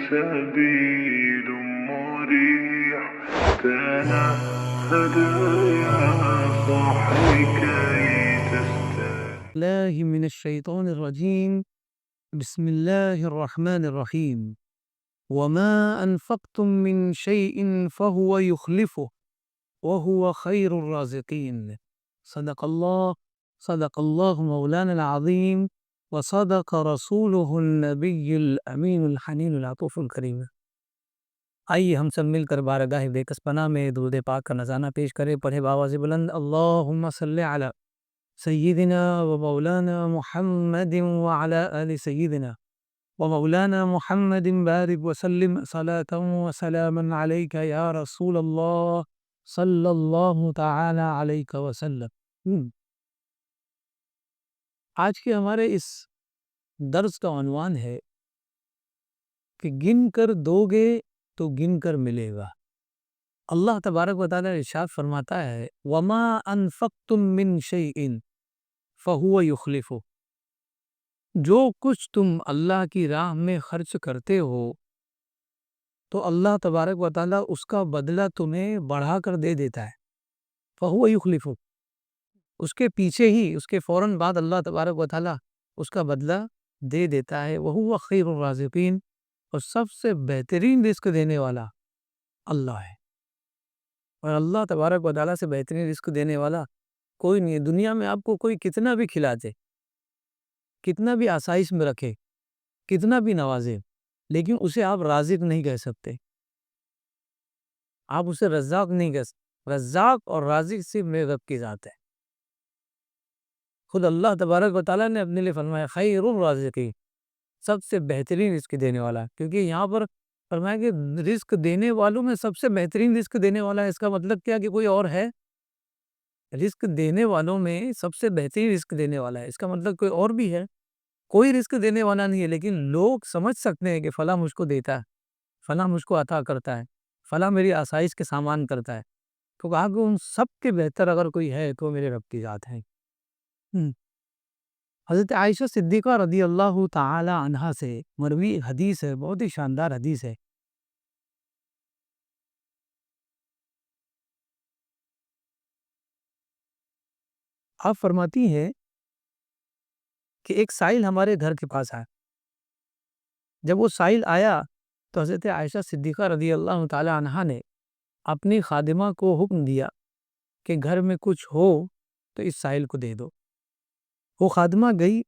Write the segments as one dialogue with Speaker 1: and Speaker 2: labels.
Speaker 1: سبيل مريح تنهد يا صاحي كي تستريح.
Speaker 2: الله من الشيطان الرجيم. بسم الله الرحمن الرحيم. وما أنفقتم من شيء فهو يخلفه وهو خير الرازقين. صدق الله مولانا العظيم وصدق رسوله النبی الامین الحنین العطوف الکریم۔ آئیے ہم سب مل کر بارگاہ بے کس پناہ میں درود پاک کا نذرانہ پیش کریں۔ پڑھے بآواز بلند اللہم صلی علی سیدنا و مولانا محمد وعلی آل سیدنا و مولانا محمد بارک وسلم صلاة و سلاما علیک یا رسول اللہ صلی اللہ تعالی علیہ وسلم۔ آج کے ہمارے اس درس کا عنوان ہے کہ گن کر دو گے تو گن کر ملے گا۔ اللہ تبارک و تعالی ارشاد فرماتا ہے وَمَا أَنفَقْتُم مِّن شَيْءٍ فَهُوَ يُخْلِفُهُ، جو کچھ تم اللہ کی راہ میں خرچ کرتے ہو تو اللہ تبارک و تعالی اس کا بدلہ تمہیں بڑھا کر دے دیتا ہے۔ فَهُوَ يُخْلِفُهُ، اس کے پیچھے ہی اس کے فوراً بعد اللہ تبارک و تعالی اس کا بدلہ دے دیتا ہے۔ وَهُوَ خَيْرُ الرَّازِقِينَ، اور سب سے بہترین رزق دینے والا اللہ ہے۔ اور اللہ تبارک و تعالی سے بہترین رزق دینے والا کوئی نہیں ہے۔ دنیا میں آپ کو کوئی کتنا بھی کھلا دے، کتنا بھی آسائش میں رکھے، کتنا بھی نوازے، لیکن اسے آپ رازق نہیں کہہ سکتے، آپ اسے رزاق نہیں کہہ سکتے۔ رزاق اور رازق صرف میرے رب کی ذات ہے۔ خود اللہ تبارک و تعالیٰ نے اپنے لیے فرمایا خیر الرازقین، سب سے بہترین رزق دینے والا، کیونکہ یہاں پر فرمایا کہ رزق دینے والوں میں سب سے بہترین رزق دینے والا ہے۔ اس کا مطلب کیا کہ کوئی اور ہے؟ رزق دینے والوں میں سب سے بہترین رزق دینے والا ہے، اس کا مطلب کوئی اور بھی ہے؟ کوئی رزق دینے والا نہیں ہے، لیکن لوگ سمجھ سکتے ہیں کہ فلاں مجھ کو دیتا ہے، فلاں مجھ کو عطا کرتا ہے، فلاں میری آسائش کے سامان کرتا ہے، تو کہا کہ ان سب کے بہتر اگر کوئی ہے تو میرے رب کی ذات ہے۔ حضرت عائشہ صدیقہ رضی اللہ تعالی عنہا سے مروی حدیث ہے، بہت ہی شاندار حدیث ہے۔ آپ فرماتی ہیں کہ ایک سائل ہمارے گھر کے پاس آیا۔ جب وہ سائل آیا تو حضرت عائشہ صدیقہ رضی اللہ تعالی عنہا نے اپنی خادمہ کو حکم دیا کہ گھر میں کچھ ہو تو اس سائل کو دے دو۔ وہ خادمہ گئی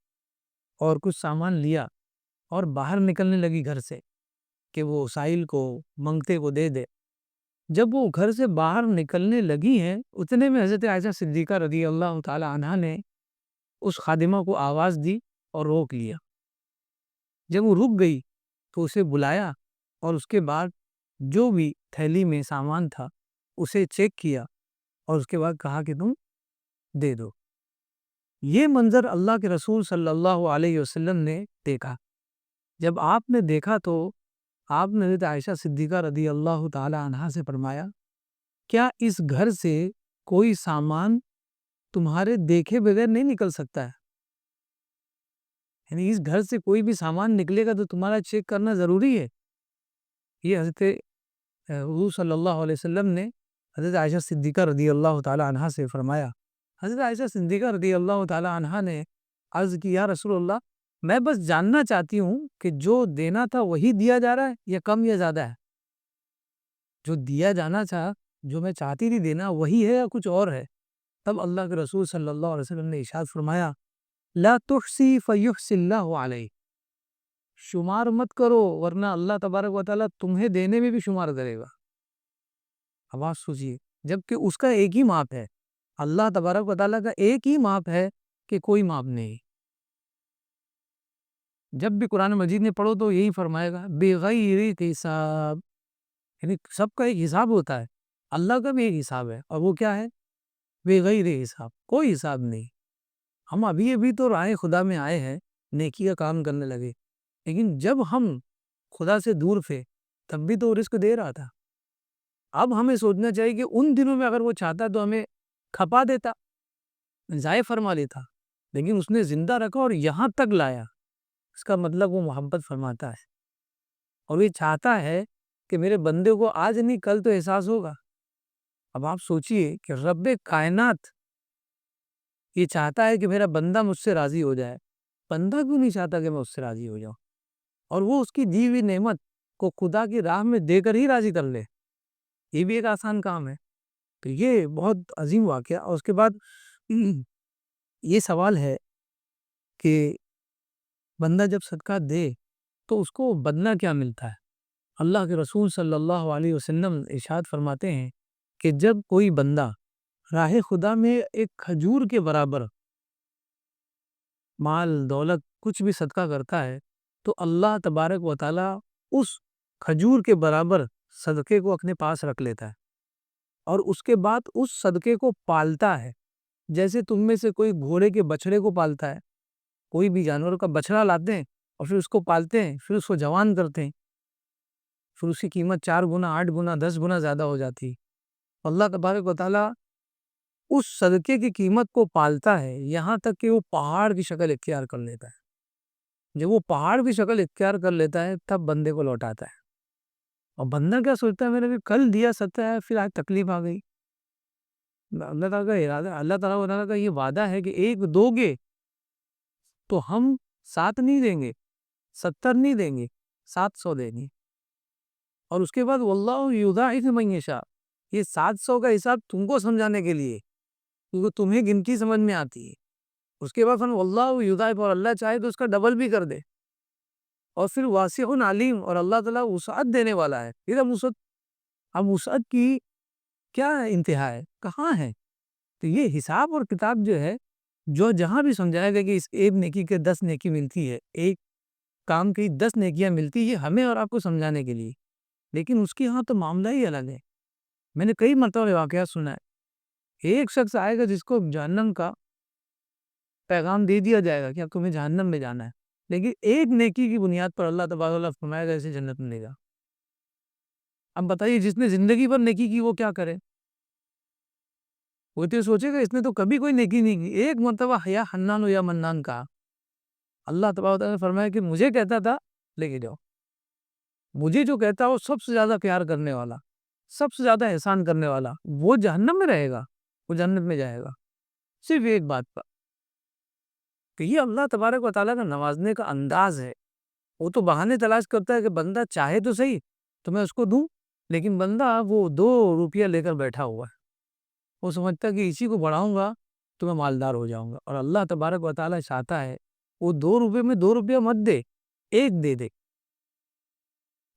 Speaker 2: اور کچھ سامان لیا اور باہر نکلنے لگی گھر سے کہ وہ سائل کو منگتے کو دے دے۔ جب وہ گھر سے باہر نکلنے لگی ہیں اتنے میں حضرت عائشہ صدیقہ رضی اللہ تعالی عنہا نے اس خادمہ کو آواز دی اور روک لیا۔ جب وہ رک گئی تو اسے بلایا اور اس کے بعد جو بھی تھیلی میں سامان تھا اسے چیک کیا اور اس کے بعد کہا کہ تم دے دو۔ یہ منظر اللہ کے رسول صلی اللہ علیہ وسلم نے دیکھا۔ جب آپ نے دیکھا تو آپ نے حضرت عائشہ صدیقہ رضی اللہ تعالی عنہا سے فرمایا کیا اس گھر سے کوئی سامان تمہارے دیکھے بغیر نہیں نکل سکتا ہے؟ یعنی اس گھر سے کوئی بھی سامان نکلے گا تو تمہارا چیک کرنا ضروری ہے۔ یہ حضرت حضور صلی اللہ علیہ وسلم نے حضرت عائشہ صدیقہ رضی اللہ تعالی عنہا سے فرمایا۔ حضرت عائشہ صدیقہ رضی اللہ تعالی عنہا نے عرض کی یا رسول اللہ، میں بس جاننا چاہتی ہوں کہ جو دینا تھا وہی دیا جا رہا ہے یا کم یا زیادہ ہے؟ جو دیا جانا تھا، جو میں چاہتی تھی دینا، وہی ہے یا کچھ اور ہے؟ تب اللہ کے رسول صلی اللہ علیہ وسلم نے ارشاد فرمایا لا تحسی فیحسی اللہ علیہ، شمار مت کرو ورنہ اللہ تبارک و تعالیٰ تمہیں دینے میں بھی شمار کرے گا۔ آواز سوچیے، جبکہ اس کا ایک ہی ماپ ہے، اللہ تبارک و تعالیٰ کا ایک ہی ماپ ہے کہ کوئی ماپ نہیں۔ جب بھی قرآن مجید میں پڑھو تو یہی فرمائے گا بغیر حساب، یعنی سب کا ایک حساب ہوتا ہے، اللہ کا بھی ایک حساب ہے، اور وہ کیا ہے؟ بغیر حساب، کوئی حساب نہیں۔ ہم ابھی تو راہ خدا میں آئے ہیں، نیکی کا کام کرنے لگے، لیکن جب ہم خدا سے دور تھے تب بھی تو رزق دے رہا تھا۔ اب ہمیں سوچنا چاہیے کہ ان دنوں میں اگر وہ چاہتا تو ہمیں کھپا دیتا، ضائع فرما لیتا، لیکن اس نے زندہ رکھا اور یہاں تک لایا، اس کا مطلب وہ محبت فرماتا ہے۔ اور یہ چاہتا ہے کہ میرے بندے کو آج نہیں کل تو احساس ہوگا۔ اب آپ سوچئے کہ رب کائنات یہ چاہتا ہے کہ میرا بندہ مجھ سے راضی ہو جائے، بندہ کیوں نہیں چاہتا کہ میں اس سے راضی ہو جاؤں؟ اور وہ اس کی دی ہوئی نعمت کو خدا کی راہ میں دے کر ہی راضی کر لے، یہ بھی ایک آسان کام ہے۔ تو یہ بہت عظیم واقعہ۔ اور اس کے بعد یہ سوال ہے کہ بندہ جب صدقہ دے تو اس کو بدلہ کیا ملتا ہے؟ اللہ کے رسول صلی اللہ علیہ وسلم ارشاد فرماتے ہیں کہ جب کوئی بندہ راہ خدا میں ایک کھجور کے برابر مال دولت کچھ بھی صدقہ کرتا ہے تو اللہ تبارک و تعالی اس کھجور کے برابر صدقے کو اپنے پاس رکھ لیتا ہے، اور اس کے بعد اس صدقے کو پالتا ہے۔ جیسے تم میں سے کوئی گھوڑے کے بچڑے کو پالتا ہے، کوئی بھی جانور کا بچڑا لاتے ہیں اور پھر اس کو پالتے ہیں، پھر اس کو جوان کرتے ہیں، پھر اس کی قیمت 4 گنا 8 گنا 10 گنا زیادہ ہو جاتی ہے۔ اللہ تبارک و تعالی اس صدقے کی قیمت کو پالتا ہے یہاں تک کہ وہ پہاڑ کی شکل اختیار کر لیتا ہے۔ جب وہ پہاڑ کی شکل اختیار کر لیتا ہے تب بندے کو لوٹاتا ہے۔ اور بندہ کیا سوچتا ہے، میں نے بھی کل دیا سکتا ہے، پھر آج تکلیف آ گئی۔ اللہ تعالیٰ کا ارادہ، اللہ تعالیٰ کا یہ وعدہ ہے کہ ایک دو گے تو ہم 7 نہیں دیں گے، 70 نہیں دیں گے، 700 دیں گے۔ اور اس کے بعد واللہ یضاعف من یشاء، یہ 700 کا حساب تم کو سمجھانے کے لیے، کیونکہ تمہیں گنتی سمجھ میں آتی ہے۔ اس کے بعد واللہ یضاعف، اور اللہ چاہے تو اس کا ڈبل بھی کر دے۔ اور پھر واسع علیم، اور اللہ تعالیٰ وسعت دینے والا ہے۔ پھر اب وسعت کی کیا انتہا ہے، کہاں ہے؟ تو یہ حساب اور کتاب جو ہے، جو جہاں بھی سمجھایا گیا کہ اس ایک نیکی کے 10 نیکی ملتی ہے، ایک کام کی 10 نیکیاں ملتی ہے، ہمیں اور آپ کو سمجھانے کے لیے، لیکن اس کی ہاں تو معاملہ ہی الگ ہے۔ میں نے کئی مرتبہ واقعہ سنا ہے، ایک شخص آئے گا جس کو جہنم کا پیغام دے دیا جائے گا کہ اب تمہیں جہنم میں جانا ہے، لیکن ایک نیکی کی بنیاد پر اللہ تبارک و تعالیٰ فرمائے گا اسے جنت ملے گا۔ اب بتائیے جس نے زندگی پر نیکی کی وہ کیا کرے؟ وہ تو سوچے گا اس نے تو کبھی کوئی نیکی نہیں کی، ایک مرتبہ یا حنان یا منان کہا، اللہ تبارک و تعالیٰ نے فرمایا کہ مجھے کہتا تھا لے کے جاؤ، مجھے جو کہتا وہ سب سے زیادہ پیار کرنے والا، سب سے زیادہ احسان کرنے والا، وہ جہنم میں رہے گا، وہ جنت میں جائے گا، صرف ایک بات پر کہ یہ اللہ تبارک و تعالیٰ کا نوازنے کا انداز ہے۔ وہ تو بہانے تلاش کرتا ہے کہ بندہ چاہے تو صحیح تو میں اس کو دوں، لیکن بندہ وہ 2 روپیہ لے کر بیٹھا ہوا ہے، وہ سمجھتا ہے کہ اسی کو بڑھاؤں گا تو میں مالدار ہو جاؤں گا۔ اور اللہ تبارک و تعالیٰ چاہتا ہے وہ 2 روپے میں 2 روپیہ مت دے، ایک دے دے،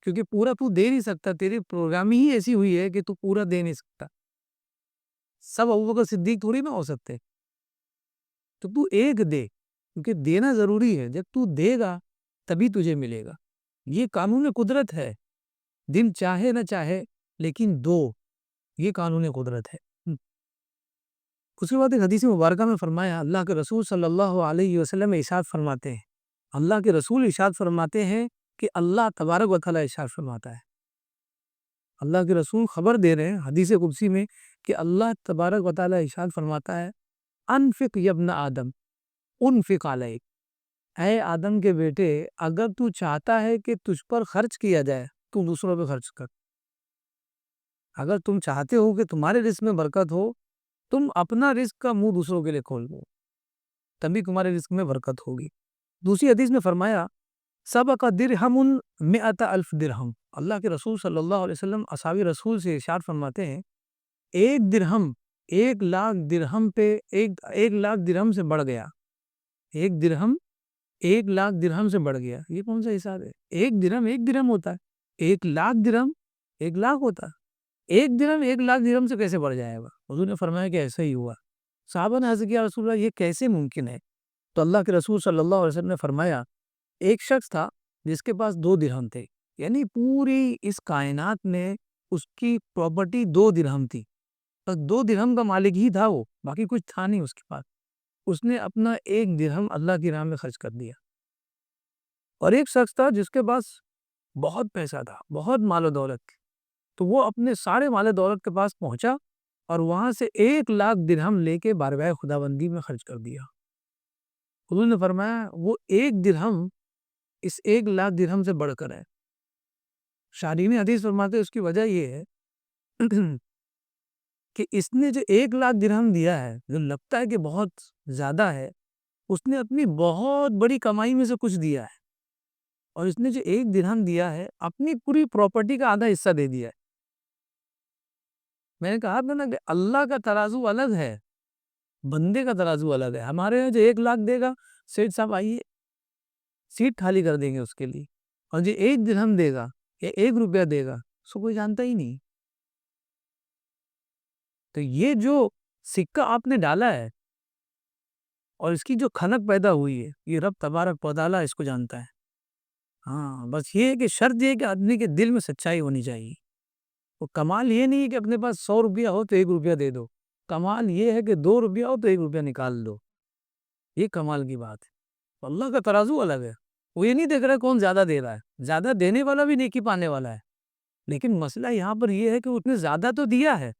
Speaker 2: کیونکہ پورا تو دے نہیں سکتا، تیری پروگرام ہی ایسی ہوئی ہے کہ تو پورا دے نہیں سکتا، سب ابوبکر صدیق تھوڑی نہ ہو سکتے، تو ایک دے، کیونکہ دینا ضروری ہے، جب تو دے گا تبھی تجھے ملے گا۔ یہ قانون قدرت ہے، دل چاہے نہ چاہے لیکن دو، یہ قانون قدرت ہے۔ اس کے بعد ایک حدیث مبارکہ میں فرمایا، اللہ کے رسول صلی اللہ علیہ وسلم ارشاد فرماتے ہیں، اللہ کے رسول ارشاد فرماتے ہیں کہ اللہ تبارک و تعالیٰ ارشاد فرماتا ہے، اللہ کے رسول خبر دے رہے ہیں حدیث قدسی میں کہ اللہ تبارک و تعالیٰ ارشاد فرماتا ہے، انفق یا ابن آدم انفق علیک، اے آدم کے بیٹے اگر تو چاہتا ہے کہ تجھ پر خرچ کیا جائے تو دوسروں پہ خرچ کر۔ اگر تم چاہتے ہو کہ تمہارے رزق میں برکت ہو، تم اپنا رزق کا منہ دوسروں کے لیے کھول دو، تبھی تمہارے رزق میں برکت ہوگی۔ دوسری حدیث میں فرمایا، سبق درہم مئۃ الف درہم، اللہ کے رسول صلی اللہ علیہ وسلم اصحاب رسول سے ارشاد فرماتے ہیں، ایک درہم 1,00,000 درہم پہ ایک لاکھ درہم سے بڑھ گیا، ایک درہم 1,00,000 درہم سے بڑھ گیا۔ یہ کون سا حساب ہے؟ ایک درہم ہوتا ہے، 1,00,000 درہم 1,00,000 ہوتا ہے، ایک درہم 1,00,000 درہم سے کیسے بڑھ جائے گا؟ حضور نے فرمایا کہ ایسا ہی ہوا۔ صحابہ نے عرض کیا، رسول اللہ یہ کیسے ممکن ہے؟ تو اللہ کے رسول صلی اللہ علیہ وسلم نے فرمایا، ایک شخص تھا جس کے پاس 2 درہم تھے، یعنی پوری اس کائنات میں اس کی پراپرٹی 2 درہم تھی، بس 2 درہم کا مالک ہی تھا، وہ باقی کچھ تھا نہیں اس کے پاس۔ اس نے اپنا 1 درہم اللہ کی راہ میں خرچ کر دیا۔ اور ایک شخص تھا جس کے پاس بہت پیسہ تھا، بہت مال و دولت تھی، تو وہ اپنے سارے مال و دولت کے پاس پہنچا اور وہاں سے 1,00,000 درہم لے کے بارگاہ خداوندی میں خرچ کر دیا۔ حضور نے فرمایا وہ 1 درہم اس 1,00,000 درہم سے بڑھ کر ہے، شارحین حدیث فرماتے ہیں اس کی وجہ یہ ہے کہ اس نے جو 1,00,000 درہم دیا ہے، جو لگتا ہے کہ بہت زیادہ ہے، اس نے اپنی بہت بڑی کمائی میں سے کچھ دیا ہے، اور اس نے جو 1 درہم دیا ہے اپنی پوری پراپرٹی کا آدھا حصہ دے دیا ہے۔ میں نے کہا تھا نا کہ اللہ کا ترازو الگ ہے، بندے کا ترازو الگ ہے۔ ہمارے یہاں جو 1,00,000 دے گا، سیٹھ صاحب آئیے سیٹ خالی کر دیں گے اس کے لیے، اور جو 1 درہم دے گا یا 1 روپیہ دے گا اس کو کوئی جانتا ہی نہیں۔ تو یہ جو سکہ آپ نے ڈالا ہے اور اس کی جو کھنک پیدا ہوئی ہے، یہ رب تبارک و تعالیٰ اس کو جانتا ہے۔ ہاں، بس یہ ہے کہ شرط یہ ہے کہ آدمی کے دل میں سچائی ہونی چاہیے۔ وہ کمال یہ نہیں ہے کہ اپنے پاس 100 روپیہ ہو تو 1 روپیہ دے دو، کمال یہ ہے کہ 2 روپیہ ہو تو 1 روپیہ نکال دو، یہ کمال کی بات ہے۔ اللہ کا ترازو الگ ہے، وہ یہ نہیں دیکھ رہا کون زیادہ دے رہا ہے، زیادہ دینے والا بھی نیکی پانے والا ہے، لیکن مسئلہ یہاں پر یہ ہے کہ اس نے زیادہ تو دیا ہے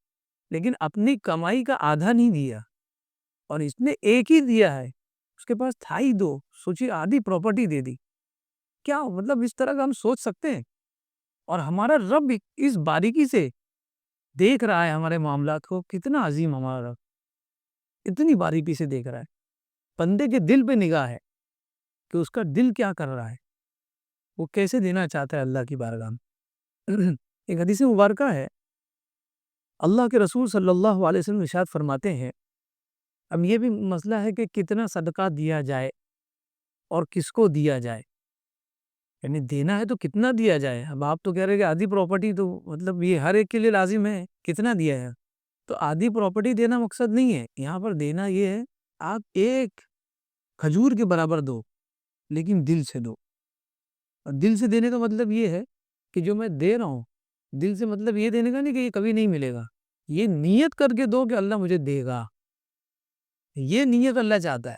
Speaker 2: لیکن اپنی کمائی کا آدھا نہیں دیا، اور اس نے ایک ہی دیا ہے، اس کے پاس تھا ہی 2، سوچی آدھی پراپرٹی دے دی۔ کیا مطلب اس طرح کا ہم سوچ سکتے ہیں؟ اور ہمارا رب اس باریکی سے دیکھ رہا ہے ہمارے معاملات کو، کتنا عظیم ہمارا رب، اتنی باریکی سے دیکھ رہا ہے، بندے کے دل پہ نگاہ ہے کہ اس کا دل کیا کر رہا ہے، وہ کیسے دینا چاہتا ہے اللہ کی بارگاہ میں۔ ایک حدیث مبارکہ ہے، اللہ کے رسول صلی اللہ علیہ وسلم ارشاد فرماتے ہیں، اب یہ بھی مسئلہ ہے کہ کتنا صدقہ دیا جائے اور کس کو دیا جائے، یعنی دینا ہے تو کتنا دیا جائے۔ اب آپ تو کہہ رہے کہ آدھی پراپرٹی، تو مطلب یہ ہر ایک کے لیے لازم ہے، کتنا دیا ہے؟ تو آدھی پراپرٹی دینا مقصد نہیں ہے یہاں پر، دینا یہ ہے آپ ایک کھجور کے برابر دو، لیکن دل سے دو۔ اور دل سے دینے کا مطلب یہ ہے کہ جو میں دے رہا ہوں، دل سے مطلب یہ دینے کا نہیں کہ یہ کبھی نہیں ملے گا، یہ نیت کر کے دو کہ اللہ مجھے دے گا، یہ نیت اللہ چاہتا ہے،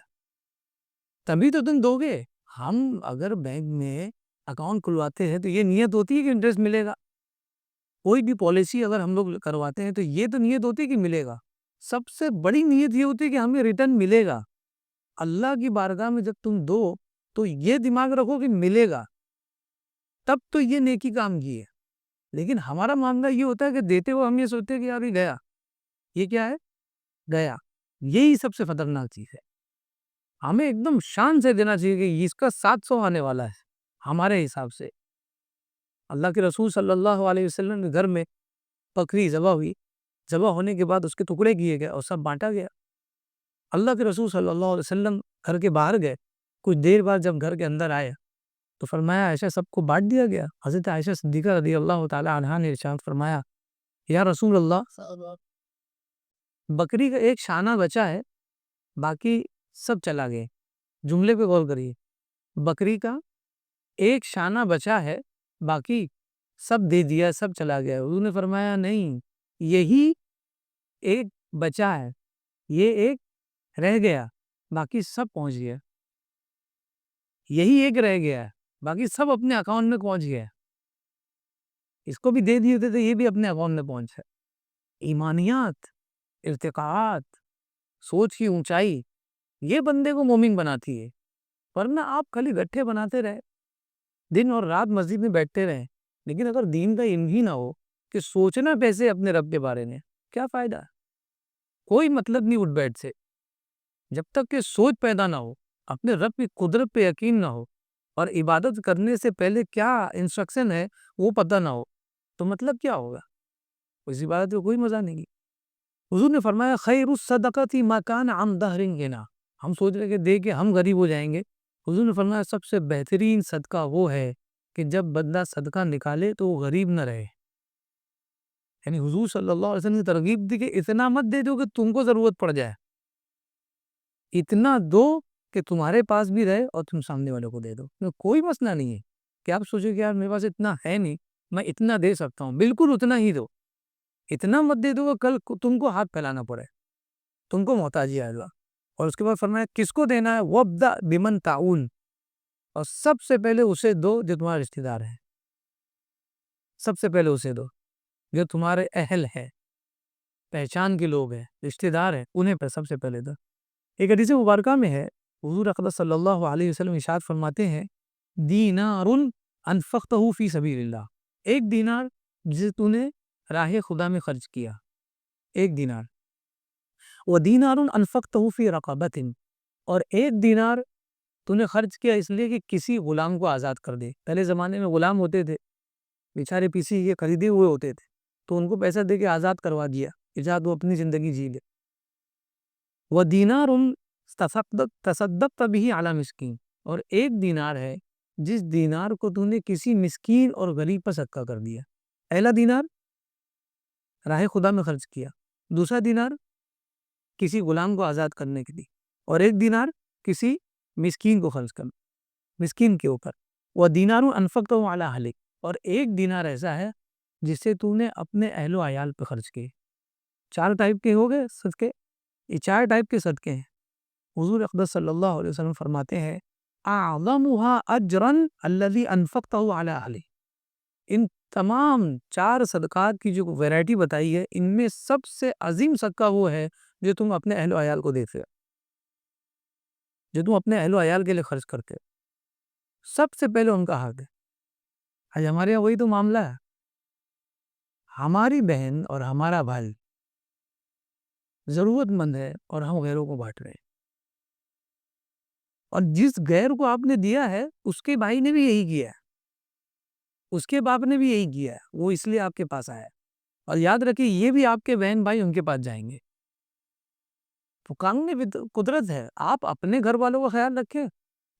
Speaker 2: تبھی تو تم دو گے۔ ہم اگر بینک میں اکاؤنٹ کھلواتے ہیں تو یہ نیت ہوتی ہے کہ انٹرسٹ ملے گا، کوئی بھی پالیسی اگر ہم لوگ کرواتے ہیں تو یہ تو نیت ہوتی ہے کہ ملے گا، سب سے بڑی نیت یہ ہوتی ہے کہ ہمیں ریٹرن ملے گا۔ اللہ کی بارگاہ میں جب تم دو تو یہ دماغ رکھو کہ ملے گا، تب تو یہ نیکی کام کی ہے۔ لیکن ہمارا معاملہ یہ ہوتا ہے کہ دیتے ہوئے ہم یہ سوچتے ہیں کہ یار یہ گیا، یہ کیا ہے؟ گیا۔ یہی سب سے خطرناک چیز ہے، ہمیں ایک دم شان سے دینا چاہیے کہ اس کا 700 آنے والا ہے ہمارے حساب سے۔ اللہ کے رسول صلی اللہ علیہ وسلم کے گھر میں بکری ذبح ہوئی، ذبح ہونے کے بعد اس کے ٹکڑے کیے گئے اور سب بانٹا گیا۔ اللہ کے رسول صلی اللہ علیہ وسلم گھر کے باہر گئے، کچھ دیر بعد جب گھر کے اندر آئے تو فرمایا عائشہ سب کو بانٹ دیا گیا۔ حضرت عائشہ صدیقہ رضی اللہ تعالی عنہا نے ارشاد فرمایا، یا رسول اللہ، بکری کا ایک شانہ بچا ہے، باقی سب چلا گئے۔ جملے پہ غور کریے، بکری کا ایک شانہ بچا ہے، باقی سب دے دیا، سب چلا گیا۔ حضور نے فرمایا نہیں، یہی ایک بچا ہے، یہ ایک رہ گیا، باقی سب پہنچ گیا۔ یہی ایک رہ گیا ہے، باقی سب اپنے اکاؤنٹ میں پہنچ گیا۔ اس کو بھی دے دیے تھے تو یہ بھی اپنے اکاؤنٹ میں پہنچا۔ ایمانیات، ارتقاءات، سوچ کی اونچائی، یہ بندے کو مومن بناتی ہے، ورنہ آپ خالی گٹھے بناتے رہے، دن اور رات مسجد میں بیٹھتے رہے، لیکن اگر دین کا علم ہی نہ ہو کہ سوچنا کیسے اپنے رب کے بارے میں، کیا فائدہ؟ کوئی مطلب نہیں اٹھ بیٹھ سے، جب تک کہ سوچ پیدا نہ ہو، اپنے رب کی قدرت پہ یقین نہ ہو، اور عبادت کرنے سے پہلے کیا انسٹرکشن ہے وہ پتہ نہ ہو، تو مطلب کیا ہوگا؟ اس عبادت کو کوئی مزہ نہیں۔ حضور نے فرمایا خیر الصدقۃ ما کان عن ظہر غنی، ہم سوچ رہے کہ دے کے ہم غریب ہو جائیں گے، حضور نے فرمایا سب سے بہترین صدقہ وہ ہے کہ جب بندہ صدقہ نکالے تو وہ غریب نہ رہے۔ یعنی حضور صلی اللہ علیہ وسلم نے ترغیب دی کہ اتنا مت دے دو کہ تم کو ضرورت پڑ جائے، اتنا دو کہ تمہارے پاس بھی رہے اور تم سامنے والے کو دے دو۔ کوئی مسئلہ نہیں ہے کہ آپ سوچو کہ یار میرے پاس اتنا ہے نہیں، میں اتنا دے سکتا ہوں، بالکل اتنا ہی دو، اتنا مت دے دو کہ کل تم کو ہاتھ پھیلانا پڑے، تم کو محتاجی آئے گا۔ اور اس کے بعد فرمایا کس کو دینا ہے؟ وَابْدَأْ بِمَنْ تَعُونَ، اور سب سے پہلے اسے دو جو تمہارے رشتہ دار ہیں، سب سے پہلے اسے دو جو تمہارے اہل ہے، پہچان کے لوگ ہیں، رشتہ دار ہیں، انہیں پہ سب سے پہلے دو۔ ایک حدیث مبارکہ میں ہے، حضور اقدس صلی اللہ علیہ وسلم ارشاد فرماتے ہیں دینار انفقتہ فی سبیل اللہ، ایک دینار جسے تو نے راہ خدا میں خرچ کیا، ایک دینار، وَدِينَارٌ أَنفَقْتَهُ فِي رَقَبَةٍ، اور ایک دینار تو نے خرچ کیا اس لیے کہ کسی غلام کو آزاد کر دے۔ پہلے زمانے میں غلام ہوتے تھے، بیچارے پیسی کے خریدے ہوئے ہوتے تھے، تو ان کو پیسہ دے کے آزاد کروا دیا کہ جا تو اپنی زندگی جی لے۔ وَدِينَارٌ تَصَدَّقْتَ بِهِ عَلَى مِسْكِين، اور ایک دینار ہے جس دینار کو تو نے کسی مسکین اور غریب پر صدقہ کر دیا۔ پہلا دینار راہ خدا میں خرچ کیا، دوسرا دینار کسی غلام کو آزاد کرنے کے لیے، اور ایک دینار کسی مسکین کو خرچ کرنا، مسکین کے اوپر۔ وَدِينَارٌ أَنفَقْتَهُ عَلَى أَهْلِكَ، اور ایک دینار ایسا ہے جسے تو نے اپنے اہل و عیال پہ خرچ کیے۔ 4 ٹائپ کے ہو گئے صدقے، یہ 4 ٹائپ کے صدقے ہیں۔ حضور اقدس صلی اللہ علیہ وسلم فرماتے ہیں اعظمها اجرا الذي انفقته على اهله، ان تمام 4 صدقات کی جو ویرائٹی بتائی ہے، ان میں سب سے عظیم صدقہ وہ ہے جو تم اپنے اہل و عیال کو دیتے ہو، جو تم اپنے اہل و عیال کے لیے خرچ کرتے ہو، سب سے پہلے ان کا حق ہے۔ آج ہمارے یہاں وہی تو معاملہ ہے، ہماری بہن اور ہمارا بھائی ضرورت مند ہے اور ہم غیروں کو بانٹ رہے ہیں، اور جس غیر کو آپ نے دیا ہے اس کے بھائی نے بھی یہی کیا ہے، اس کے باپ نے بھی یہی کیا ہے، وہ اس لیے آپ کے پاس آیا ہے، اور یاد رکھیں یہ بھی آپ کے بہن بھائی ان کے پاس جائیں گے۔ تو قانون قدرت ہے، آپ اپنے گھر والوں کا خیال رکھیں،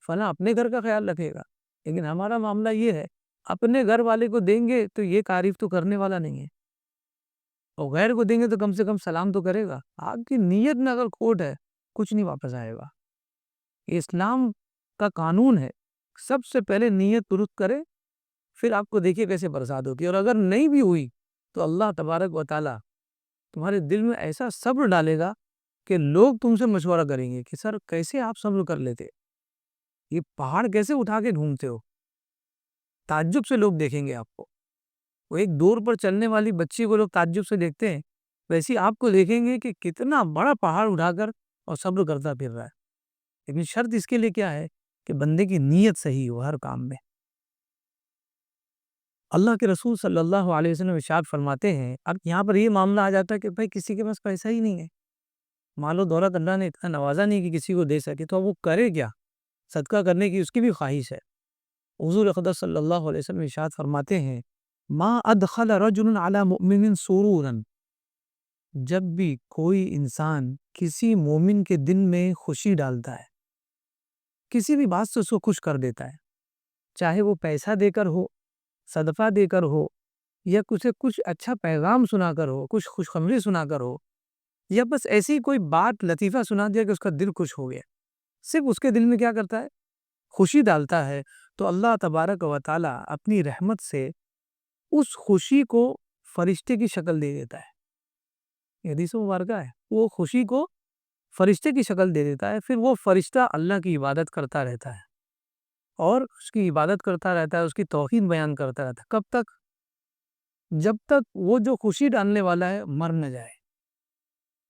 Speaker 2: فلاں اپنے گھر کا خیال رکھے گا، لیکن ہمارا معاملہ یہ ہے اپنے گھر والے کو دیں گے تو یہ تعریف تو کرنے والا نہیں ہے، اور غیر کو دیں گے تو کم سے کم سلام تو کرے گا۔ آپ کی نیت میں اگر کھوٹ ہے کچھ نہیں واپس آئے گا۔ یہ اسلام کا قانون ہے، سب سے پہلے نیت درست کرے، پھر آپ کو دیکھیے کیسے برسات ہوتی ہے، اور اگر نہیں بھی ہوئی تو اللہ تبارک و تعالیٰ تمہارے دل میں ایسا صبر ڈالے گا کہ لوگ تم سے مشورہ کریں گے کہ سر کیسے آپ صبر کر لیتے، یہ پہاڑ کیسے اٹھا کے ڈھونڈتے ہو، تعجب سے لوگ دیکھیں گے آپ کو۔ وہ ایک دور پر چلنے والی بچی کو لوگ تعجب سے دیکھتے ہیں، ویسے آپ کو دیکھیں گے کہ کتنا بڑا پہاڑ اٹھا کر اور صبر کرتا پھر رہا ہے، لیکن شرط اس کے لیے کیا ہے کہ بندے کی نیت صحیح ہو ہر کام میں۔ اللہ کے رسول صلی اللہ علیہ وسلم ارشاد فرماتے ہیں، اب یہاں پر یہ معاملہ آ جاتا ہے کہ بھائی کسی کے پاس پیسہ ہی نہیں ہے، مال و دولت اللہ نے اتنا نوازا نہیں کہ کسی کو دے سکے، تو وہ کرے کیا؟ صدقہ کرنے کی اس کی بھی خواہش ہے۔ حضور اقدس صلی اللہ علیہ وسلم ارشاد فرماتے ہیں ما ادخل رجل علی مؤمن سرورا، جب بھی کوئی انسان کسی مومن کے دل میں خوشی ڈالتا ہے، کسی بھی بات سے اس کو خوش کر دیتا ہے، چاہے وہ پیسہ دے کر ہو، صدقہ دے کر ہو، یا کچھ اچھا پیغام سنا کر ہو، کچھ خوشخبری سنا کر ہو، یا بس ایسی کوئی بات لطیفہ سنا دیا کہ اس کا دل خوش ہو گیا، صرف اس کے دل میں کیا کرتا ہے؟ خوشی ڈالتا ہے، تو اللہ تبارک و تعالی اپنی رحمت سے اس خوشی کو فرشتے کی شکل دے دیتا ہے۔ یہ حدیث مبارکہ ہے، وہ خوشی کو فرشتے کی شکل دے دیتا ہے، پھر وہ فرشتہ اللہ کی عبادت کرتا رہتا ہے، اور اس کی عبادت کرتا رہتا ہے، اس کی توحید بیان کرتا رہتا ہے۔ کب تک؟ جب تک وہ جو خوشی ڈالنے والا ہے مر نہ جائے،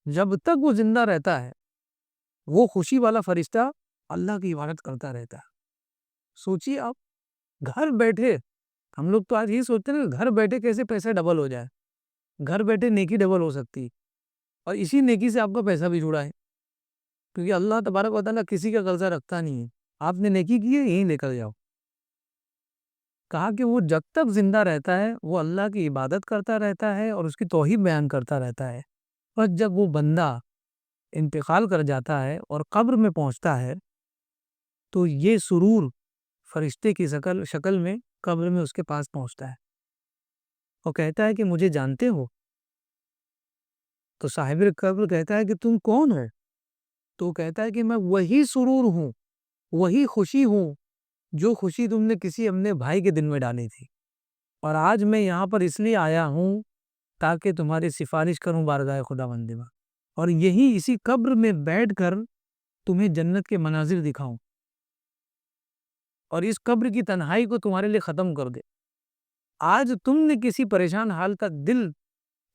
Speaker 2: جب تک وہ زندہ رہتا ہے وہ خوشی والا فرشتہ اللہ کی عبادت کرتا رہتا ہے۔ سوچیے آپ، گھر بیٹھے، ہم لوگ تو آج یہ سوچتے ہیں کہ گھر بیٹھے کیسے پیسے ڈبل ہو جائے، گھر بیٹھے نیکی ڈبل ہو سکتی، اور اسی نیکی سے آپ کا پیسہ بھی جڑا ہے، کیونکہ اللہ تبارک و تعالیٰ کسی کا قرضہ رکھتا نہیں ہے، آپ نے نیکی کی ہے یہیں لے کر جاؤ۔ کہا کہ وہ جب تک زندہ رہتا ہے وہ اللہ کی عبادت کرتا رہتا ہے اور اس کی توحید بیان کرتا رہتا ہے، اور جب وہ بندہ انتقال کر جاتا ہے اور قبر میں پہنچتا ہے تو یہ سرور فرشتے کی شکل میں قبر میں اس کے پاس پہنچتا ہے، اور کہتا ہے کہ مجھے جانتے ہو؟ تو صاحب قبر کہتا ہے کہ تم کون ہو؟ تو کہتا ہے کہ میں وہی سرور ہوں، وہی خوشی ہوں جو خوشی تم نے کسی اپنے بھائی کے دل میں ڈالی تھی، اور آج میں یہاں پر اس لیے آیا ہوں تاکہ تمہاری سفارش کروں بارگاہ خداوند میں، اور یہی اسی قبر میں بیٹھ کر تمہیں جنت کے مناظر دکھاؤں، اور اس قبر کی تنہائی کو تمہارے لیے ختم کر دے۔ آج تم نے کسی پریشان حال کا دل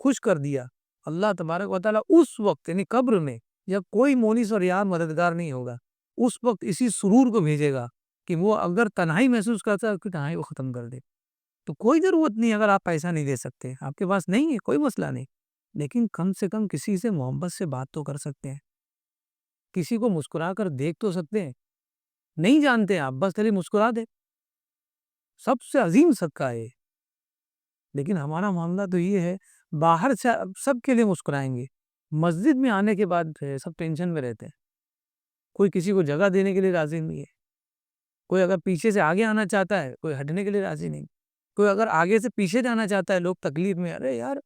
Speaker 2: خوش کر دیا، اللہ تبارک و تعالیٰ اس وقت یعنی قبر میں جب کوئی مونس اور یار مددگار نہیں ہوگا، اس وقت اسی سرور کو بھیجے گا کہ وہ اگر تنہائی محسوس کرتا ہے اس کی تنہائی کو ختم کر دے۔ تو کوئی ضرورت نہیں، اگر آپ پیسہ نہیں دے سکتے، آپ کے پاس نہیں ہے، کوئی مسئلہ نہیں، لیکن کم سے کم کسی سے محبت سے بات تو کر سکتے ہیں، کسی کو مسکرا کر دیکھ تو سکتے ہیں۔ نہیں جانتے آپ، بس خالی مسکرا دے، سب سے عظیم صدقہ ہے۔ لیکن ہمارا معاملہ تو یہ ہے، باہر سے سب کے لیے مسکرائیں گے، مسجد میں آنے کے بعد سب ٹینشن میں رہتے ہیں، کوئی کسی کو جگہ دینے کے لیے راضی نہیں ہے، کوئی اگر پیچھے سے آگے آنا چاہتا ہے کوئی ہٹنے کے لیے راضی نہیں، کوئی اگر آگے سے پیچھے جانا چاہتا ہے، لوگ تکلیف میں، ارے یار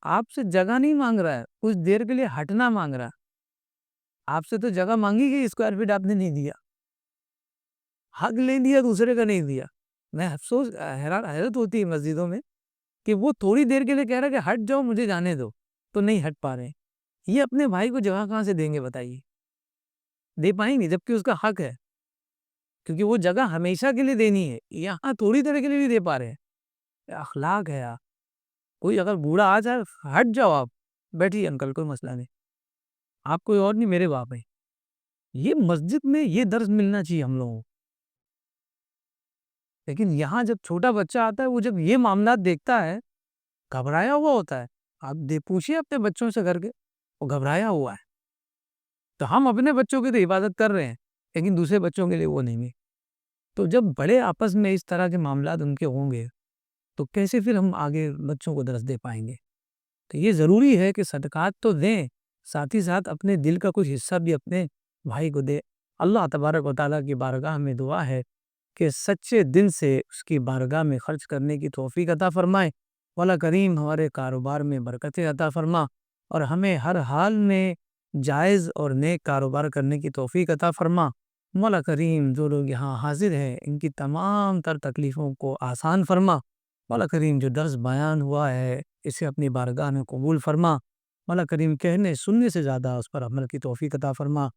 Speaker 2: آپ سے جگہ نہیں مانگ رہا ہے، کچھ دیر کے لیے ہٹنا مانگ رہا ہے، آپ سے تو جگہ مانگی گئی، اسکوائر فٹ آپ نے نہیں دیا، حق لے دیا، دوسرے کا نہیں دیا۔ میں افسوس حیرت ہوتی ہے مسجدوں میں کہ وہ تھوڑی دیر کے لیے کہہ رہا ہے کہ ہٹ جاؤ مجھے جانے دو، تو نہیں ہٹ پا رہے ہیں۔ یہ اپنے بھائی کو جگہ کہاں سے دیں گے بتائیے؟ دے پائیں گے جبکہ اس کا حق ہے، کیونکہ وہ جگہ ہمیشہ کے لیے دینی ہے، یہاں تھوڑی دیر کے لیے نہیں دے پا رہے ہیں۔ یہ اخلاق ہے یار، کوئی اگر بوڑھا آ جائے ہٹ جاؤ، آپ بیٹھیے انکل، کوئی مسئلہ نہیں، آپ کوئی اور نہیں، میرے باپ ہیں۔ یہ مسجد میں یہ درس ملنا چاہیے ہم لوگوں کو۔ لیکن یہاں جب چھوٹا بچہ آتا ہے، وہ جب یہ معاملات دیکھتا ہے گھبرایا ہوا ہوتا ہے۔ آپ پوچھئے اپنے بچوں سے کر کے، وہ گھبرایا ہوا ہے۔ تو ہم اپنے بچوں کی تو حفاظت کر رہے ہیں، لیکن دوسرے بچوں کے لیے وہ نہیں ہے۔ تو جب بڑے آپس میں اس طرح کے معاملات ان کے ہوں گے تو کیسے پھر ہم آگے بچوں کو درس دے پائیں گے؟ تو یہ ضروری ہے کہ صدقات تو دیں، ساتھ ہی ساتھ اپنے دل کا کچھ حصہ بھی اپنے بھائی کو دے۔ اللہ تبارک و تعالیٰ کی بارگاہ میں دعا ہے کہ سچے دل سے اس کی بارگاہ میں خرچ کرنے کی توفیق عطا فرمائے۔ مولا کریم ہمارے کاروبار میں برکتیں عطا فرما اور ہمیں ہر حال میں جائز اور نیک کاروبار کرنے کی توفیق عطا فرما۔ مولا کریم جو لوگ یہاں حاضر ہیں ان کی تمام تر تکلیفوں کو آسان فرما۔ مولا کریم جو درس بیان ہوا ہے اسے اپنی بارگاہ میں قبول فرما۔ مولا کریم کہنے سننے سے زیادہ اس پر عمل کی توفیق عطا فرما۔